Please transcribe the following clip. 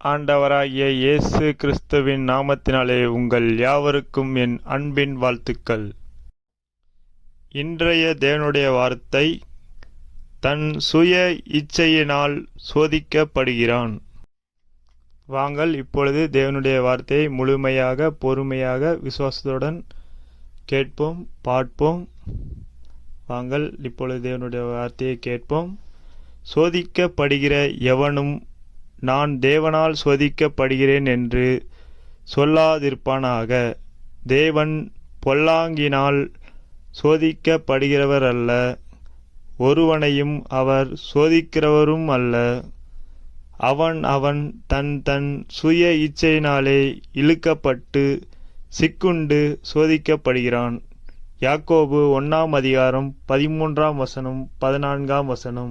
ஆண்டவராகிய இயேசு கிறிஸ்துவின் நாமத்தினாலே உங்கள் யாவருக்கும் என் அன்பின் வாழ்த்துக்கள். இன்றைய தேவனுடைய வார்த்தை, தன் சுய இச்சையினால் சோதிக்கப்படுகிறான். வாங்கள் இப்பொழுது தேவனுடைய வார்த்தையை முழுமையாக பொறுமையாக விசுவாசத்துடன் கேட்போம், பார்ப்போம். வாங்கள் இப்பொழுது தேவனுடைய வார்த்தையை கேட்போம். சோதிக்கப்படுகிற எவனும் நான் தேவனால் சோதிக்கப்படுகிறேன் என்று சொல்லாதிருப்பானாக. தேவன் பொல்லாங்கினால் சோதிக்கப்படுகிறவர் அல்ல, ஒருவனையும் அவர் சோதிக்கிறவரும் அல்ல. அவன் தன் தன் சுய இச்சையினாலே இழுக்கப்பட்டு சிக்குண்டு சோதிக்கப்படுகிறான். யாக்கோபு 1 அதிகாரம் 13 14